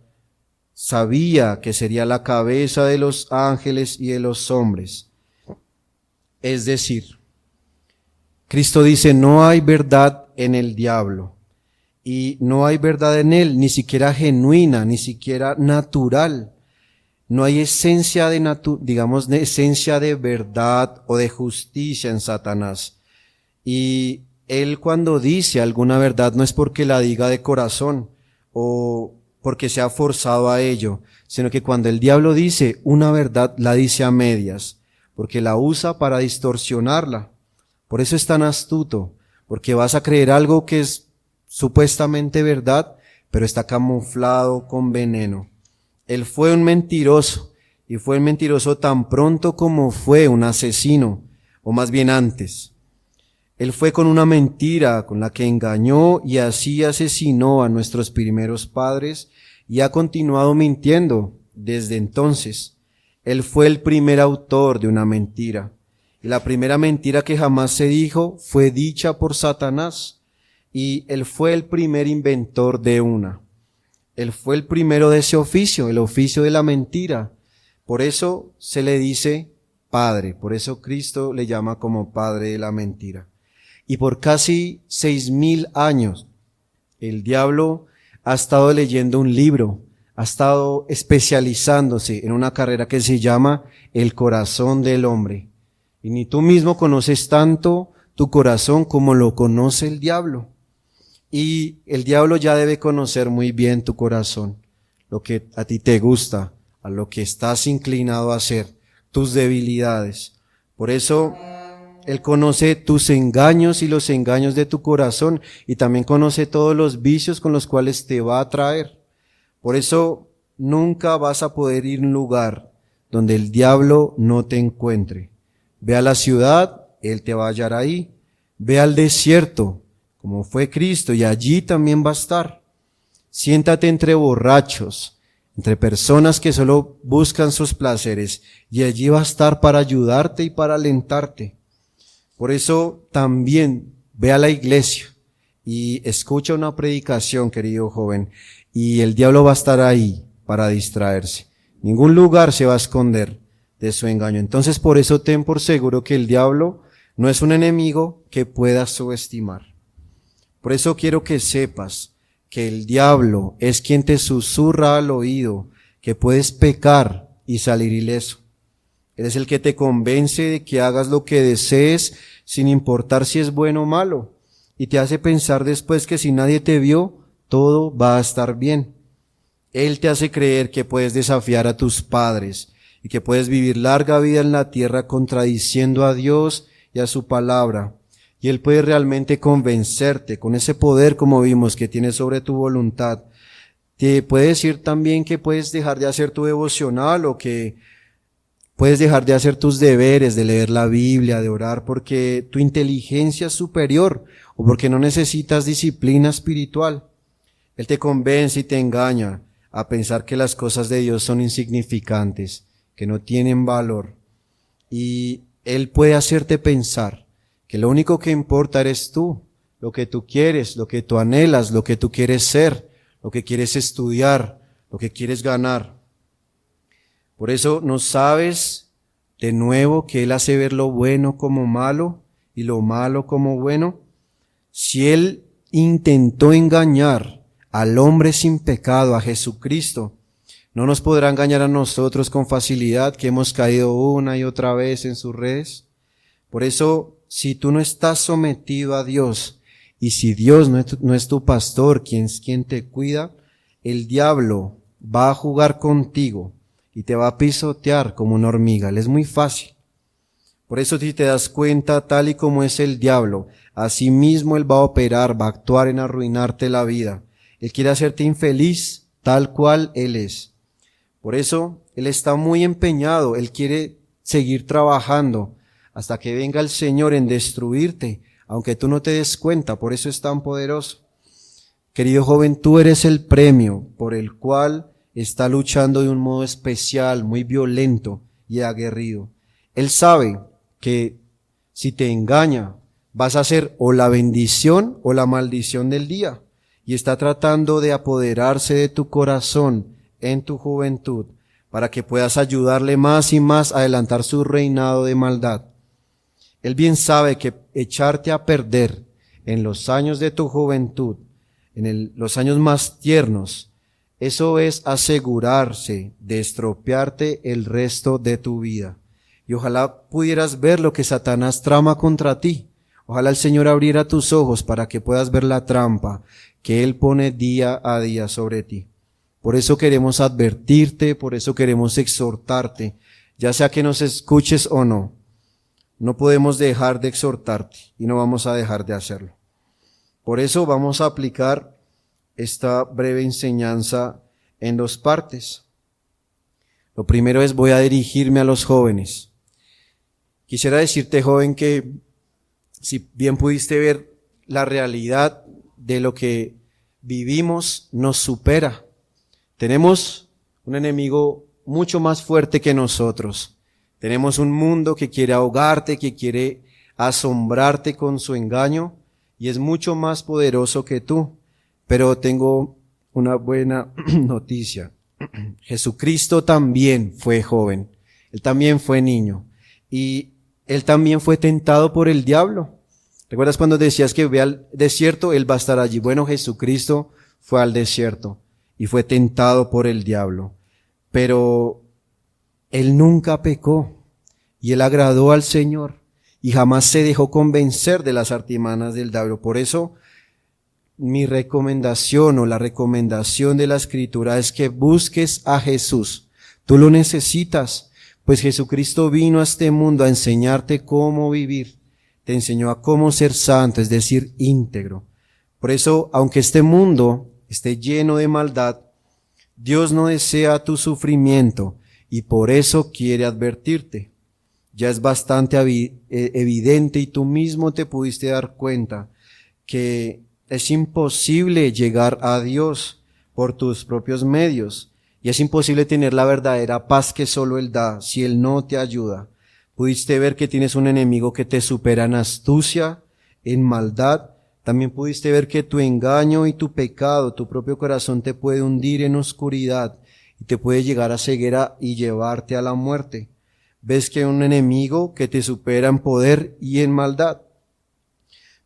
sabía que sería la cabeza de los ángeles y de los hombres. Es decir, Cristo dice, no hay verdad en el diablo y no hay verdad en él, ni siquiera genuina, ni siquiera natural. No hay esencia esencia de verdad o de justicia en Satanás. Y él cuando dice alguna verdad no es porque la diga de corazón o porque sea forzado a ello, sino que cuando el diablo dice una verdad la dice a medias, porque la usa para distorsionarla. Por eso es tan astuto, porque vas a creer algo que es supuestamente verdad, pero está camuflado con veneno. Él fue un mentiroso, y fue un mentiroso tan pronto como fue un asesino, o más bien antes. Él fue con una mentira con la que engañó y así asesinó a nuestros primeros padres y ha continuado mintiendo desde entonces. Él fue el primer autor de una mentira. Y la primera mentira que jamás se dijo fue dicha por Satanás. Y él fue el primer inventor de una. Él fue el primero de ese oficio, el oficio de la mentira. Por eso se le dice padre, por eso Cristo le llama como padre de la mentira. Y por casi 6,000 años, el diablo ha estado leyendo un libro, ha estado especializándose en una carrera que se llama El corazón del hombre. Y ni tú mismo conoces tanto tu corazón como lo conoce el diablo. Y el diablo ya debe conocer muy bien tu corazón, lo que a ti te gusta, a lo que estás inclinado a hacer, tus debilidades. Por eso él conoce tus engaños y los engaños de tu corazón y también conoce todos los vicios con los cuales te va a atraer. Por eso nunca vas a poder ir a un lugar donde el diablo no te encuentre. Ve a la ciudad, él te va a hallar ahí. Ve al desierto, como fue Cristo, y allí también va a estar. Siéntate entre borrachos, entre personas que solo buscan sus placeres, y allí va a estar para ayudarte y para alentarte. Por eso también ve a la iglesia y escucha una predicación, querido joven, y el diablo va a estar ahí para distraerse. Ningún lugar se va a esconder de su engaño. Entonces por eso ten por seguro que el diablo no es un enemigo que puedas subestimar. Por eso quiero que sepas que el diablo es quien te susurra al oído que puedes pecar y salir ileso. Él es el que te convence de que hagas lo que desees sin importar si es bueno o malo, y te hace pensar después que si nadie te vio, todo va a estar bien. Él te hace creer que puedes desafiar a tus padres y que puedes vivir larga vida en la tierra contradiciendo a Dios y a su palabra. Y Él puede realmente convencerte con ese poder, como vimos, que tiene sobre tu voluntad. Te puede decir también que puedes dejar de hacer tu devocional o que puedes dejar de hacer tus deberes, de leer la Biblia, de orar, porque tu inteligencia es superior o porque no necesitas disciplina espiritual. Él te convence y te engaña a pensar que las cosas de Dios son insignificantes, que no tienen valor. Y Él puede hacerte pensar que lo único que importa eres tú, lo que tú quieres, lo que tú anhelas, lo que tú quieres ser, lo que quieres estudiar, lo que quieres ganar. Por eso no sabes de nuevo que Él hace ver lo bueno como malo y lo malo como bueno. Si Él intentó engañar al hombre sin pecado, a Jesucristo, no nos podrá engañar a nosotros con facilidad, que hemos caído una y otra vez en sus redes. Por eso, si tú no estás sometido a Dios, y si Dios no es tu pastor, quien te cuida, el diablo va a jugar contigo y te va a pisotear como una hormiga. Le es muy fácil. Por eso, si te das cuenta, tal y como es el diablo, así mismo él va a operar, va a actuar en arruinarte la vida. Él quiere hacerte infeliz tal cual Él es. Por eso, Él está muy empeñado, Él quiere seguir trabajando hasta que venga el Señor en destruirte, aunque tú no te des cuenta, por eso es tan poderoso. Querido joven, tú eres el premio por el cual está luchando de un modo especial, muy violento y aguerrido. Él sabe que si te engaña, vas a ser o la bendición o la maldición del día. Y está tratando de apoderarse de tu corazón en tu juventud para que puedas ayudarle más y más a adelantar su reinado de maldad. Él bien sabe que echarte a perder en los años de tu juventud, los años más tiernos, eso es asegurarse de estropearte el resto de tu vida. Y ojalá pudieras ver lo que Satanás trama contra ti. Ojalá el Señor abriera tus ojos para que puedas ver la trampa que Él pone día a día sobre ti. Por eso queremos advertirte, por eso queremos exhortarte, ya sea que nos escuches o no. No podemos dejar de exhortarte y no vamos a dejar de hacerlo. Por eso vamos a aplicar esta breve enseñanza en 2 partes. Lo primero es, voy a dirigirme a los jóvenes. Quisiera decirte, joven, que si bien pudiste ver la realidad de lo que vivimos, nos supera. Tenemos un enemigo mucho más fuerte que nosotros. Tenemos un mundo que quiere ahogarte, que quiere asombrarte con su engaño y es mucho más poderoso que tú. Pero tengo una buena noticia. Jesucristo también fue joven. Él también fue niño. Y Él también fue tentado por el diablo. ¿Recuerdas cuando decías que ve al desierto? Él va a estar allí. Bueno, Jesucristo fue al desierto y fue tentado por el diablo. Pero Él nunca pecó y Él agradó al Señor y jamás se dejó convencer de las artimañas del diablo. Por eso, mi recomendación o la recomendación de la Escritura es que busques a Jesús. Tú lo necesitas, pues Jesucristo vino a este mundo a enseñarte cómo vivir. Te enseñó a cómo ser santo, es decir, íntegro. Por eso, aunque este mundo esté lleno de maldad, Dios no desea tu sufrimiento y por eso quiere advertirte. Ya es bastante evidente y tú mismo te pudiste dar cuenta que es imposible llegar a Dios por tus propios medios y es imposible tener la verdadera paz que solo Él da si Él no te ayuda. Pudiste ver que tienes un enemigo que te supera en astucia, en maldad. También pudiste ver que tu engaño y tu pecado, tu propio corazón te puede hundir en oscuridad y te puede llegar a ceguera y llevarte a la muerte. Ves que hay un enemigo que te supera en poder y en maldad.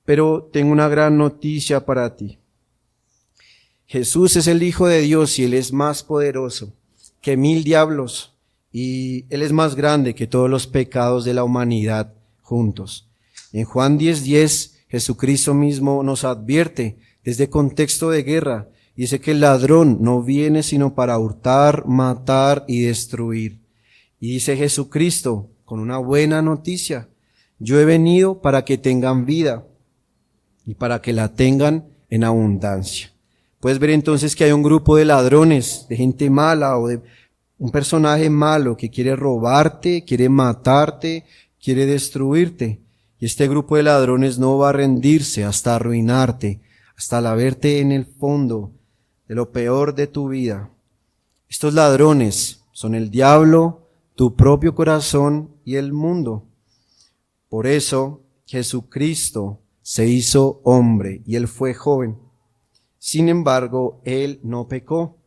Pero tengo una gran noticia para ti. Jesús es el Hijo de Dios y Él es más poderoso que 1000 diablos y Él es más grande que todos los pecados de la humanidad juntos. En Juan 10:10, Jesucristo mismo nos advierte desde contexto de guerra. Dice que el ladrón no viene sino para hurtar, matar y destruir. Y dice Jesucristo con una buena noticia: yo he venido para que tengan vida y para que la tengan en abundancia. Puedes ver entonces que hay un grupo de ladrones, de gente mala o de un personaje malo que quiere robarte, quiere matarte, quiere destruirte. Y este grupo de ladrones no va a rendirse hasta arruinarte, hasta la verte en el fondo de lo peor de tu vida. Estos ladrones son el diablo, tu propio corazón y el mundo. Por eso Jesucristo se hizo hombre y Él fue joven. Sin embargo, Él no pecó.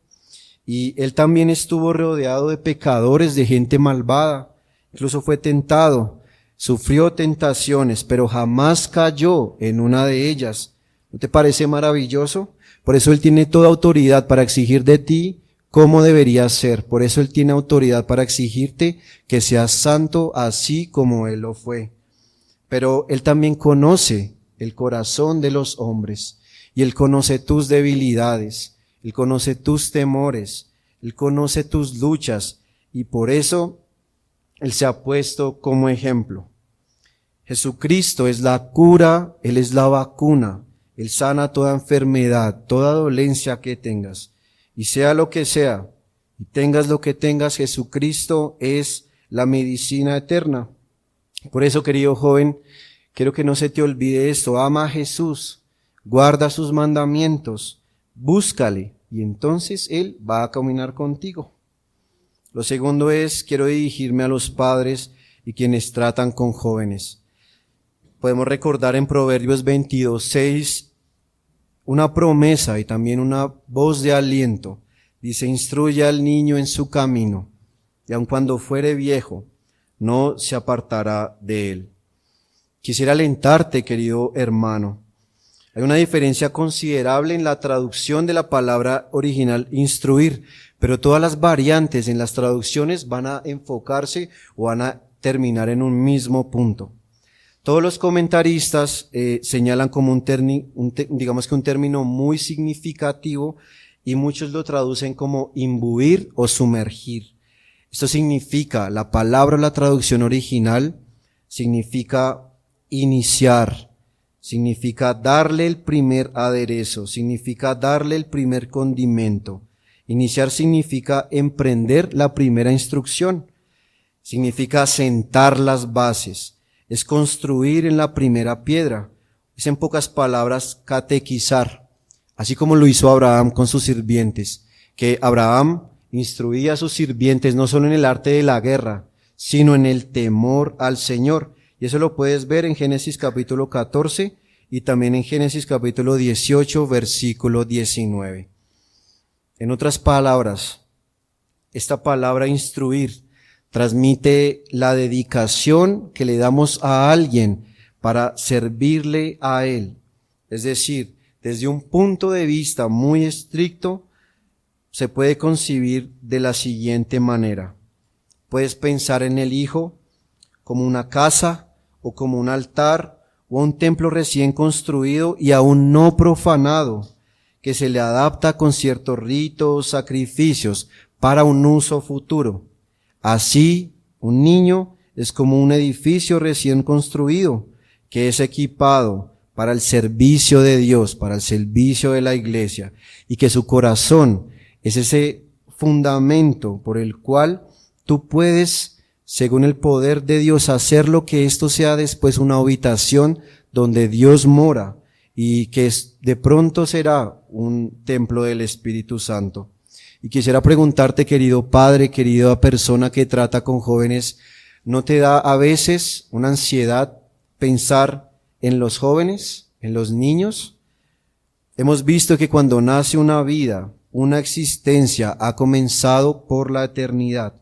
Y Él también estuvo rodeado de pecadores, de gente malvada. Incluso fue tentado, sufrió tentaciones, pero jamás cayó en una de ellas. ¿No te parece maravilloso? Por eso Él tiene toda autoridad para exigir de ti cómo deberías ser. Por eso Él tiene autoridad para exigirte que seas santo así como Él lo fue. Pero Él también conoce el corazón de los hombres. Y Él conoce tus debilidades, Él conoce tus temores, Él conoce tus luchas, y por eso Él se ha puesto como ejemplo. Jesucristo es la cura, Él es la vacuna, Él sana toda enfermedad, toda dolencia que tengas. Y sea lo que sea, y tengas lo que tengas, Jesucristo es la medicina eterna. Por eso, querido joven, quiero que no se te olvide esto: ama a Jesús. Guarda sus mandamientos, búscale, y entonces Él va a caminar contigo. Lo segundo es, quiero dirigirme a los padres y quienes tratan con jóvenes. Podemos recordar en Proverbios 22:6 una promesa y también una voz de aliento. Dice: instruye al niño en su camino, y aun cuando fuere viejo, no se apartará de él. Quisiera alentarte, querido hermano. Hay una diferencia considerable en la traducción de la palabra original instruir, pero todas las variantes en las traducciones van a enfocarse o van a terminar en un mismo punto. Todos los comentaristas señalan como un término muy significativo, y muchos lo traducen como imbuir o sumergir. Esto significa, la palabra, la traducción original, significa iniciar. Significa darle el primer aderezo, significa darle el primer condimento. Iniciar significa emprender la primera instrucción, significa sentar las bases, es construir en la primera piedra, es en pocas palabras catequizar, así como lo hizo Abraham con sus sirvientes, que Abraham instruía a sus sirvientes no solo en el arte de la guerra, sino en el temor al Señor. Y eso lo puedes ver en Génesis capítulo 14 y también en Génesis capítulo 18, versículo 19. En otras palabras, esta palabra instruir transmite la dedicación que le damos a alguien para servirle a él. Es decir, desde un punto de vista muy estricto, se puede concebir de la siguiente manera. Puedes pensar en el hijo como una casa, o como un altar, o un templo recién construido y aún no profanado, que se le adapta con ciertos ritos, sacrificios, para un uso futuro. Así, un niño es como un edificio recién construido, que es equipado para el servicio de Dios, para el servicio de la iglesia, y que su corazón es ese fundamento por el cual tú puedes, según el poder de Dios, hacer lo que esto sea después una habitación donde Dios mora y que de pronto será un templo del Espíritu Santo. Y quisiera preguntarte, querido padre, querida persona que trata con jóvenes, ¿no te da a veces una ansiedad pensar en los jóvenes, en los niños? Hemos visto que cuando nace una vida, una existencia ha comenzado por la eternidad.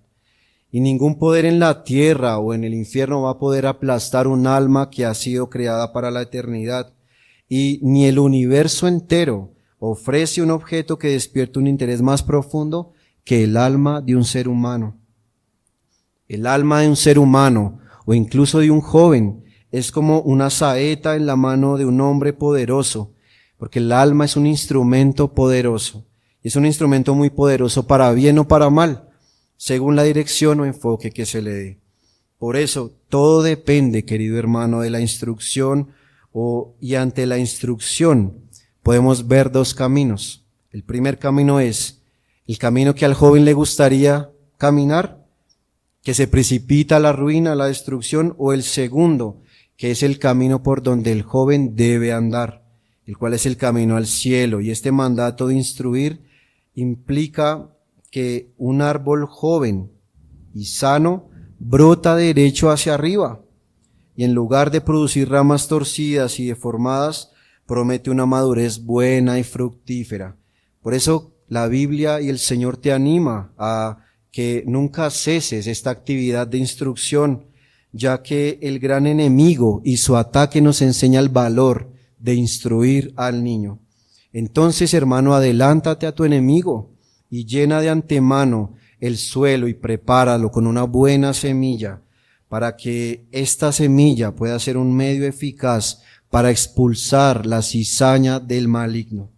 Y ningún poder en la tierra o en el infierno va a poder aplastar un alma que ha sido creada para la eternidad. y ni el universo entero ofrece un objeto que despierte un interés más profundo que el alma de un ser humano. El alma de un ser humano, o incluso de un joven, es como una saeta en la mano de un hombre poderoso, porque el alma es un instrumento poderoso. Es un instrumento muy poderoso para bien o para mal, según la dirección o enfoque que se le dé. Por eso, todo depende, querido hermano, de la instrucción y ante la instrucción podemos ver dos caminos. El primer camino es el camino que al joven le gustaría caminar, que se precipita a la ruina, a la destrucción, o el segundo, que es el camino por donde el joven debe andar, el cual es el camino al cielo. Y este mandato de instruir implica que un árbol joven y sano brota derecho hacia arriba, y en lugar de producir ramas torcidas y deformadas, promete una madurez buena y fructífera. Por eso la Biblia y el Señor te anima a que nunca ceses esta actividad de instrucción, ya que el gran enemigo y su ataque nos enseña el valor de instruir al niño. Entonces, hermano, adelántate a tu enemigo y llena de antemano el suelo y prepáralo con una buena semilla, para que esta semilla pueda ser un medio eficaz para expulsar la cizaña del maligno.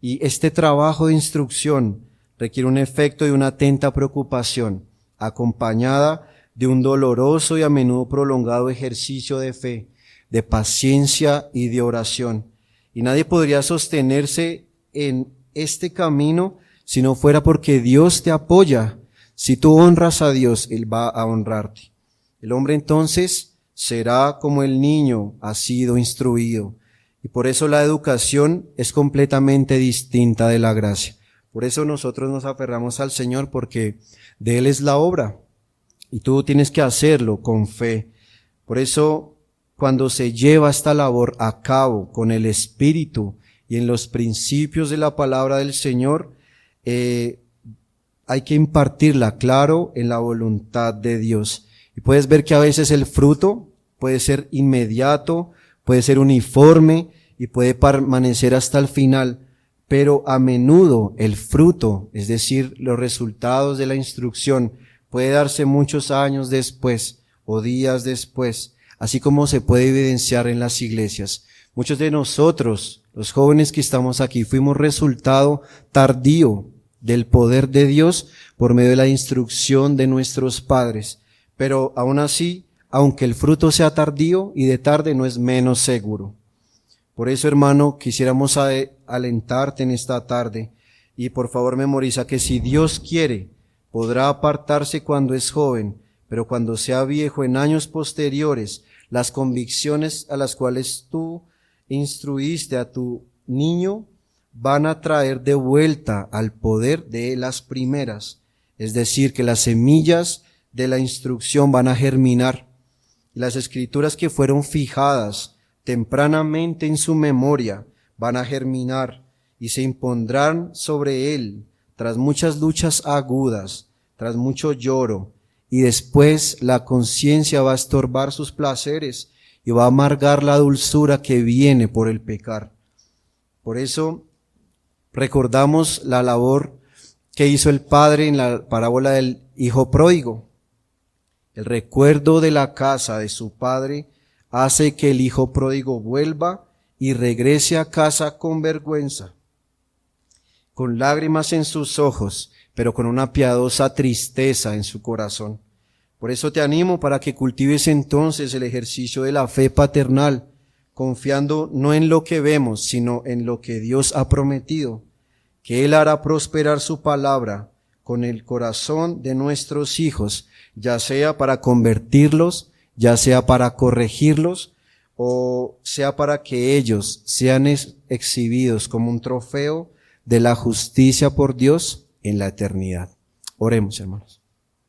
Y este trabajo de instrucción requiere un efecto de una atenta preocupación, acompañada de un doloroso y a menudo prolongado ejercicio de fe, de paciencia y de oración. Y nadie podría sostenerse en este camino si no fuera porque Dios te apoya. Si tú honras a Dios, Él va a honrarte. El hombre entonces será como el niño ha sido instruido. Y por eso la educación es completamente distinta de la gracia. Por eso nosotros nos aferramos al Señor, porque de Él es la obra. Y tú tienes que hacerlo con fe. Por eso, cuando se lleva esta labor a cabo con el Espíritu y en los principios de la palabra del Señor, hay que impartirla, claro, en la voluntad de Dios. Y puedes ver que a veces el fruto puede ser inmediato, puede ser uniforme y puede permanecer hasta el final, pero a menudo el fruto, es decir, los resultados de la instrucción, puede darse muchos años después o días después, así como se puede evidenciar en las iglesias. Muchos de nosotros, los jóvenes que estamos aquí, fuimos resultado tardío del poder de Dios por medio de la instrucción de nuestros padres. Pero aún así, aunque el fruto sea tardío y de tarde, no es menos seguro. Por eso, hermano, quisiéramos alentarte en esta tarde y por favor memoriza que si Dios quiere, podrá apartarse cuando es joven, pero cuando sea viejo en años posteriores, las convicciones a las cuales tú instruiste a tu niño van a traer de vuelta al poder de las primeras. Es decir, que las semillas de la instrucción van a germinar. Y las escrituras que fueron fijadas tempranamente en su memoria van a germinar y se impondrán sobre él tras muchas luchas agudas, tras mucho lloro, y después la conciencia va a estorbar sus placeres y va a amargar la dulzura que viene por el pecar. Por eso recordamos la labor que hizo el padre en la parábola del hijo pródigo. El recuerdo de la casa de su padre hace que el hijo pródigo vuelva y regrese a casa con vergüenza, con lágrimas en sus ojos, pero con una piadosa tristeza en su corazón. Por eso te animo para que cultives entonces el ejercicio de la fe paternal, confiando no en lo que vemos, sino en lo que Dios ha prometido, que Él hará prosperar su palabra con el corazón de nuestros hijos, ya sea para convertirlos, ya sea para corregirlos, o sea para que ellos sean exhibidos como un trofeo de la justicia por Dios en la eternidad. Oremos, hermanos.